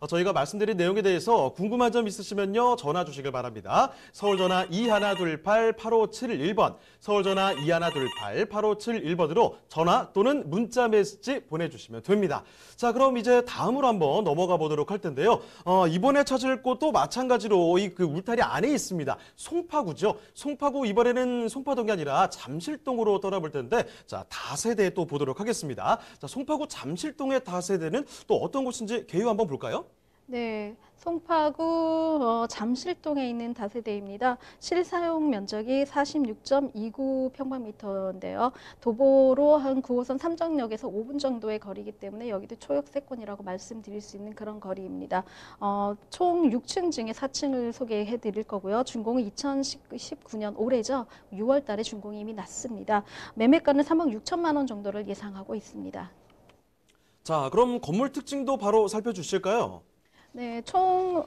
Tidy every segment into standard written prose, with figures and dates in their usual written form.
저희가 말씀드린 내용에 대해서 궁금한 점 있으시면요. 전화 주시길 바랍니다. 서울전화 2128-8571번, 서울전화 2128-8571번으로 전화 또는 문자 메시지 보내주시면 됩니다. 자, 그럼 이제 다음으로 한번 넘어가 보도록 할 텐데요. 이번에 찾을 곳도 마찬가지로 그 울타리 안에 있습니다. 송파구죠. 송파구 이번에는 송파동이 아니라 잠실동으로 떠나볼 텐데, 자, 다세대 또 보도록 하겠습니다. 자, 송파구 잠실동의 다세대는 또 어떤 곳인지 개요 한번 볼까요? 네, 송파구 잠실동에 있는 다세대입니다. 실사용 면적이 46.29평방미터인데요. 도보로 한 9호선 삼정역에서 5분 정도의 거리이기 때문에 여기도 초역세권이라고 말씀드릴 수 있는 그런 거리입니다. 총 6층 중에 4층을 소개해 드릴 거고요. 준공은 2019년 올해죠. 6월 달에 준공이 이미 났습니다. 매매가는 3억 6천만 원 정도를 예상하고 있습니다. 자, 그럼 건물 특징도 바로 살펴주실까요? 네, 총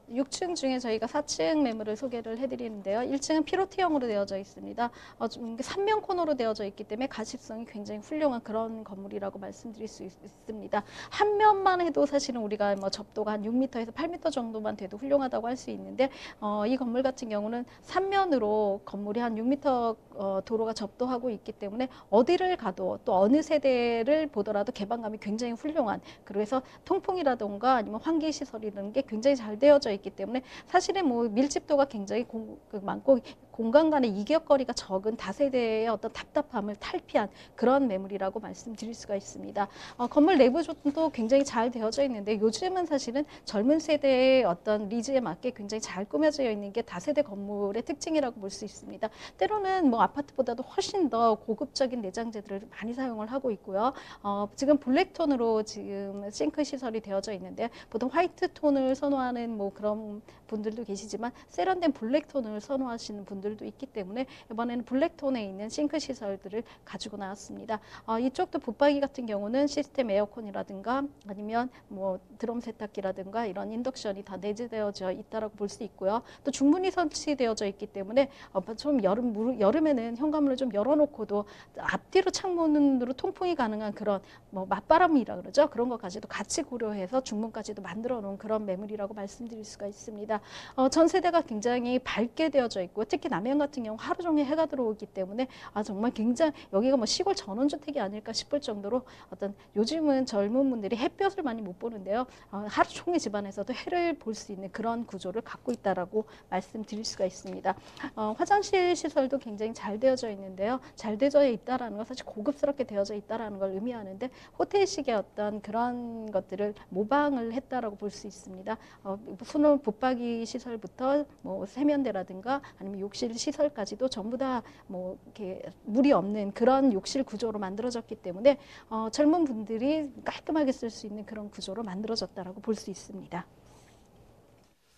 6층 중에 저희가 4층 매물을 소개를 해드리는데요. 1층은 피로티형으로 되어져 있습니다. 좀 3면 코너로 되어져 있기 때문에 가십성이 굉장히 훌륭한 그런 건물이라고 말씀드릴 수 있습니다. 한 면만 해도 사실은 우리가 뭐 접도가 한 6m에서 8m 정도만 돼도 훌륭하다고 할 수 있는데 이 건물 같은 경우는 3면으로 건물이 한 6m 도로가 접도하고 있기 때문에 어디를 가도 또 어느 세대를 보더라도 개방감이 굉장히 훌륭한, 그래서 통풍이라던가 아니면 환기 시설이라는 게 굉장히 잘 되어져 있기 때문에 사실은 뭐 밀집도가 굉장히 많고 공간 간의 이격거리가 적은 다세대의 어떤 답답함을 탈피한 그런 매물이라고 말씀드릴 수가 있습니다. 건물 내부조도 굉장히 잘 되어져 있는데 요즘은 사실은 젊은 세대의 어떤 니즈에 맞게 굉장히 잘 꾸며져 있는 게 다세대 건물의 특징이라고 볼 수 있습니다. 때로는 뭐 아파트보다도 훨씬 더 고급적인 내장재들을 많이 사용을 하고 있고요. 지금 블랙톤으로 지금 싱크 시설이 되어져 있는데 보통 화이트 톤을 선호하는 뭐 그런 분들도 계시지만 세련된 블랙톤을 선호하시는 분들도 있기 때문에 이번에는 블랙톤에 있는 싱크 시설들을 가지고 나왔습니다. 이쪽도 붙박이 같은 경우는 시스템 에어컨이라든가 아니면 뭐 드럼 세탁기라든가 이런 인덕션이 다 내재되어져 있다라고 볼 수 있고요. 또 중문이 설치되어져 있기 때문에 좀 여름에는 현관문을 좀 열어놓고도 앞뒤로 창문으로 통풍이 가능한 그런 뭐 맞바람이라 그러죠. 그런 것까지도 같이 고려해서 중문까지도 만들어 놓은 그런 매물이라고 말씀드릴 수가 있습니다. 전세대가 굉장히 밝게 되어져 있고 특히 남해안 같은 경우 하루 종일 해가 들어오기 때문에 정말 굉장히 여기가 뭐 시골 전원주택이 아닐까 싶을 정도로 어떤 요즘은 젊은 분들이 햇볕을 많이 못 보는데요. 하루 종일 집안에서도 해를 볼 수 있는 그런 구조를 갖고 있다라고 말씀드릴 수가 있습니다. 화장실 시설도 굉장히 잘 되어져 있는데요. 잘 되어져 있다라는 건 사실 고급스럽게 되어져 있다라는 걸 의미하는데 호텔식의 어떤 그런 것들을 모방을 했다라고 볼 수 있습니다. 수놓 붙박이 시설부터 뭐 세면대라든가 아니면 욕실 시설까지도 전부 다 뭐 이렇게 물이 없는 그런 욕실 구조로 만들어졌기 때문에 젊은 분들이 깔끔하게 쓸 수 있는 그런 구조로 만들어졌다라고 볼 수 있습니다.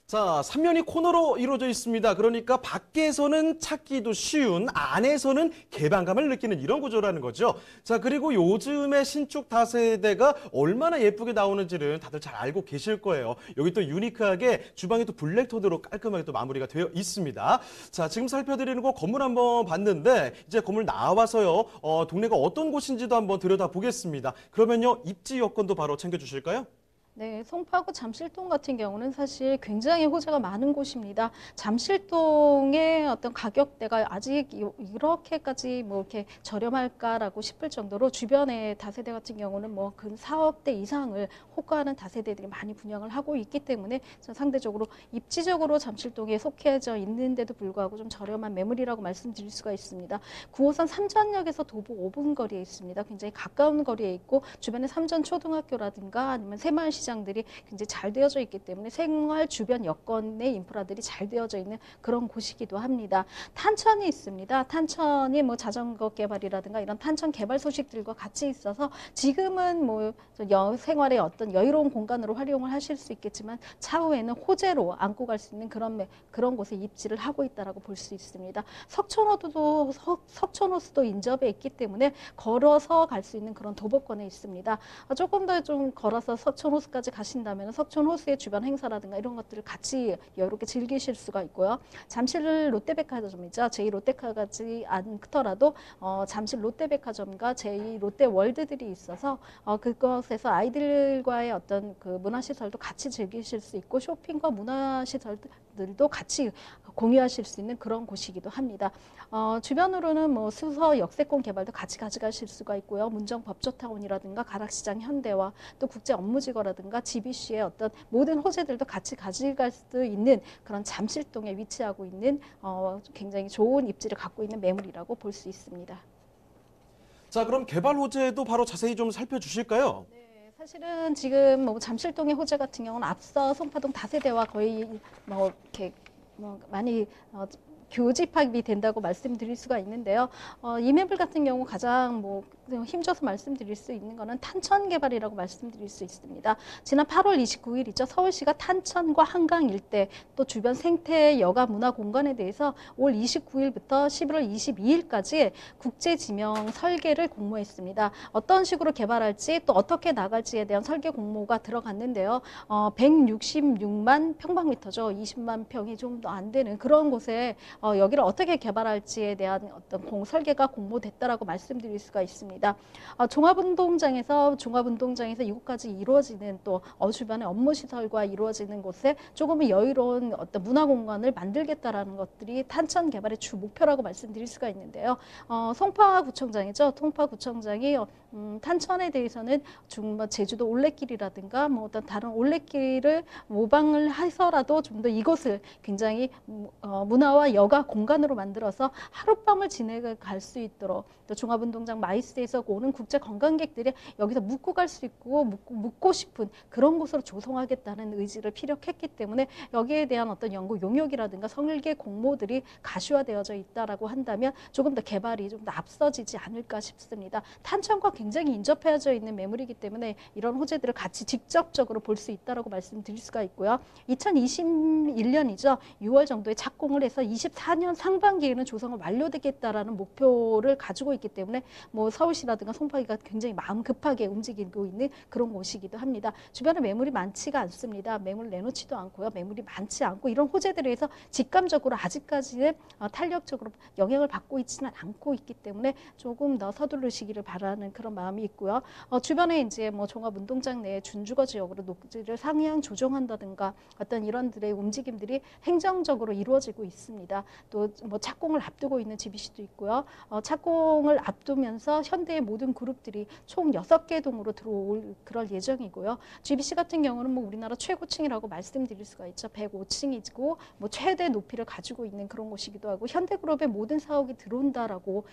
자, 3면이 코너로 이루어져 있습니다. 그러니까 밖에서는 찾기도 쉬운, 안에서는 개방감을 느끼는 이런 구조라는 거죠. 자, 그리고 요즘의 신축 다세대가 얼마나 예쁘게 나오는지는 다들 잘 알고 계실 거예요. 여기 또 유니크하게 주방이 또 블랙톤으로 깔끔하게 또 마무리가 되어 있습니다. 자, 지금 살펴드리는 거 건물 한번 봤는데 이제 건물 나와서요. 동네가 어떤 곳인지도 한번 들여다보겠습니다. 그러면요, 입지 여건도 바로 챙겨주실까요? 네, 송파구 잠실동 같은 경우는 사실 굉장히 호재가 많은 곳입니다. 잠실동의 어떤 가격대가 아직 이렇게까지 뭐 이렇게 저렴할까라고 싶을 정도로 주변의 다세대 같은 경우는 뭐 근 4억대 이상을 호가하는 다세대들이 많이 분양을 하고 있기 때문에 상대적으로 입지적으로 잠실동에 속해져 있는데도 불구하고 좀 저렴한 매물이라고 말씀드릴 수가 있습니다. 9호선 삼전역에서 도보 5분 거리에 있습니다. 굉장히 가까운 거리에 있고 주변에 삼전초등학교라든가 아니면 새마을시장들이 굉장히 잘 되어져 있기 때문에 생활 주변 여건의 인프라들이 잘 되어져 있는 그런 곳이기도 합니다. 탄천이 있습니다. 탄천이 뭐 자전거 개발이라든가 이런 탄천 개발 소식들과 같이 있어서 지금은 뭐 생활의 어떤 여유로운 공간으로 활용을 하실 수 있겠지만 차후에는 호재로 안고 갈 수 있는 그런 곳에 입지를 하고 있다라고 볼 수 있습니다. 석촌호수도 인접해 있기 때문에 걸어서 갈 수 있는 그런 도보권에 있습니다. 조금 더 좀 걸어서 석촌호수 호수까지 가신다면 석촌 호수의 주변 행사라든가 이런 것들을 같이 여유롭게 즐기실 수가 있고요. 잠실 롯데백화점이죠. 제2롯데카까지 않더라도 잠실 롯데백화점과 제2롯데월드들이 있어서 그것에서 아이들과의 어떤 그 문화시설도 같이 즐기실 수 있고 쇼핑과 문화시설들도 같이 공유하실 수 있는 그런 곳이기도 합니다. 주변으로는 뭐 수서 역세권 개발도 같이 가져가실 수가 있고요. 문정 법조타운이라든가 가락시장 현대와 또 국제 업무지거라든가 GBC의 어떤 모든 호재들도 같이 가져갈 수 있는 그런 잠실동에 위치하고 있는 굉장히 좋은 입지를 갖고 있는 매물이라고 볼 수 있습니다. 자, 그럼 개발 호재도 바로 자세히 좀 살펴주실까요? 네, 사실은 지금 뭐 잠실동의 호재 같은 경우는 앞서 송파동 다세대와 거의 뭐 이렇게 뭐 많이 교집합이 된다고 말씀드릴 수가 있는데요. 이 매물 같은 경우 가장 뭐 힘줘서 말씀드릴 수 있는 거는 탄천 개발이라고 말씀드릴 수 있습니다. 지난 8월 29일이죠. 서울시가 탄천과 한강 일대 또 주변 생태 여가 문화 공간에 대해서 올 29일부터 11월 22일까지 국제 지명 설계를 공모했습니다. 어떤 식으로 개발할지 또 어떻게 나갈지에 대한 설계 공모가 들어갔는데요. 166만 평방미터죠. 20만 평이 좀 더 안 되는 그런 곳에 여기를 어떻게 개발할지에 대한 어떤 설계가 공모됐다라고 말씀드릴 수가 있습니다. 종합운동장에서 이곳까지 이루어지는 또 주변의 업무시설과 이루어지는 곳에 조금은 여유로운 어떤 문화공간을 만들겠다라는 것들이 탄천 개발의 주 목표라고 말씀드릴 수가 있는데요. 송파구청장이죠. 송파구청장이 탄천에 대해서는 제주도 올레길이라든가 뭐 어떤 다른 올레길을 모방을 해서라도 좀 더 이곳을 굉장히 문화와 여가 공간으로 만들어서 하룻밤을 지내고 갈 수 있도록 또 종합운동장 마이스에서 오는 국제 관광객들이 여기서 묵고 갈 수 있고 묵고 싶은 그런 곳으로 조성하겠다는 의지를 피력했기 때문에 여기에 대한 어떤 연구 용역이라든가 설계 공모들이 가시화되어져 있다라고 한다면 조금 더 개발이 좀 더 앞서지지 않을까 싶습니다. 탄천과 굉장히 인접해져 있는 매물이기 때문에 이런 호재들을 같이 직접적으로 볼 수 있다라고 말씀드릴 수가 있고요. 2021년이죠. 6월 정도에 착공을 해서 24년 상반기에는 조성을 완료되겠다라는 목표를 가지고 있기 때문에 뭐 서울시라든가 송파구가 굉장히 마음 급하게 움직이고 있는 그런 곳이기도 합니다. 주변에 매물이 많지가 않습니다. 매물 내놓지도 않고요. 매물이 많지 않고 이런 호재들에 의해서 직감적으로 아직까지는 탄력적으로 영향을 받고 있지는 않고 있기 때문에 조금 더 서두르시기를 바라는 그런 마음이 있고요. 주변에 이제 뭐 종합운동장 내에 준주거 지역으로 녹지를 상향 조정한다든가 어떤 이런들의 움직임들이 행정적으로 이루어지고 있습니다. 또 뭐 착공을 앞두고 있는 GBC도 있고요. 착공을 앞두면서 현대의 모든 그룹들이 총 6개 동으로 들어올 그럴 예정이고요. GBC 같은 경우는 뭐 우리나라 최고층이라고 말씀드릴 수가 있죠. 105층이고 뭐 최대 높이를 가지고 있는 그런 곳이기도 하고 현대그룹의 모든 사옥이 들어온다라고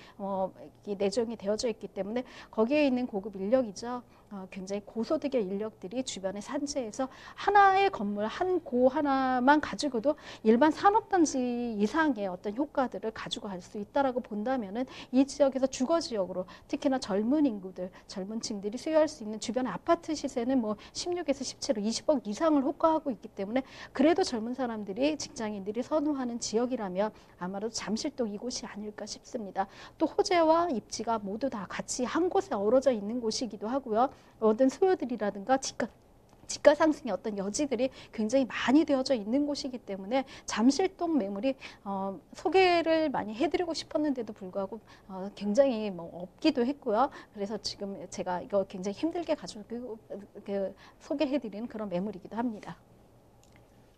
내정이 되어져 있기 때문에 거기에 있는 고급 인력이죠. 굉장히 고소득의 인력들이 주변의 산지에서 하나의 건물 한 고 하나만 가지고도 일반 산업단지 이상의 어떤 효과들을 가지고 갈 수 있다라고 본다면은 이 지역에서 주거 지역으로 특히나 젊은 인구들, 젊은 층들이 수요할 수 있는 주변의 아파트 시세는 뭐 16에서 17억, 20억 이상을 호가하고 있기 때문에 그래도 젊은 사람들이 직장인들이 선호하는 지역이라면 아마도 잠실동 이곳이 아닐까 싶습니다. 또 호재와 입지가 모두 다 같이 한 곳에 어우러져 있는 곳이기도 하고요. 얻은 수요들이라든가 집가 상승의 어떤 여지들이 굉장히 많이 되어져 있는 곳이기 때문에 잠실동 매물이 소개를 많이 해드리고 싶었는데도 불구하고 굉장히 뭐 없기도 했고요. 그래서 지금 제가 이거 굉장히 힘들게 가지고 소개해드리는 그런 매물이기도 합니다.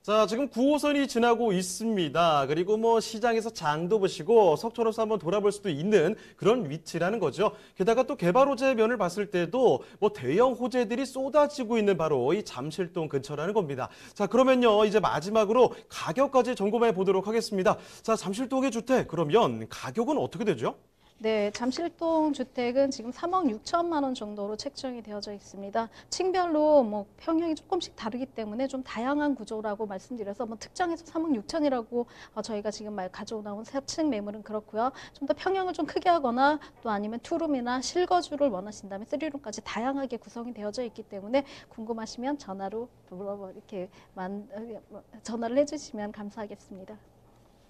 자, 지금 9호선이 지나고 있습니다. 그리고 뭐 시장에서 장도 보시고 석촌호수 한번 돌아볼 수도 있는 그런 위치라는 거죠. 게다가 또 개발 호재 면을 봤을 때도 뭐 대형 호재들이 쏟아지고 있는 바로 이 잠실동 근처라는 겁니다. 자, 그러면요, 이제 마지막으로 가격까지 점검해 보도록 하겠습니다. 자, 잠실동의 주택, 그러면 가격은 어떻게 되죠? 네, 잠실동 주택은 지금 3억 6천만 원 정도로 책정이 되어져 있습니다. 층별로 뭐 평형이 조금씩 다르기 때문에 좀 다양한 구조라고 말씀드려서 뭐 특정해서 3억 6천이라고 저희가 지금 가지고 나온 4층 매물은 그렇고요. 좀 더 평형을 좀 크게 하거나 또 아니면 투룸이나 실거주를 원하신다면 3룸까지 다양하게 구성이 되어져 있기 때문에 궁금하시면 전화로 이렇게 전화를 해주시면 감사하겠습니다.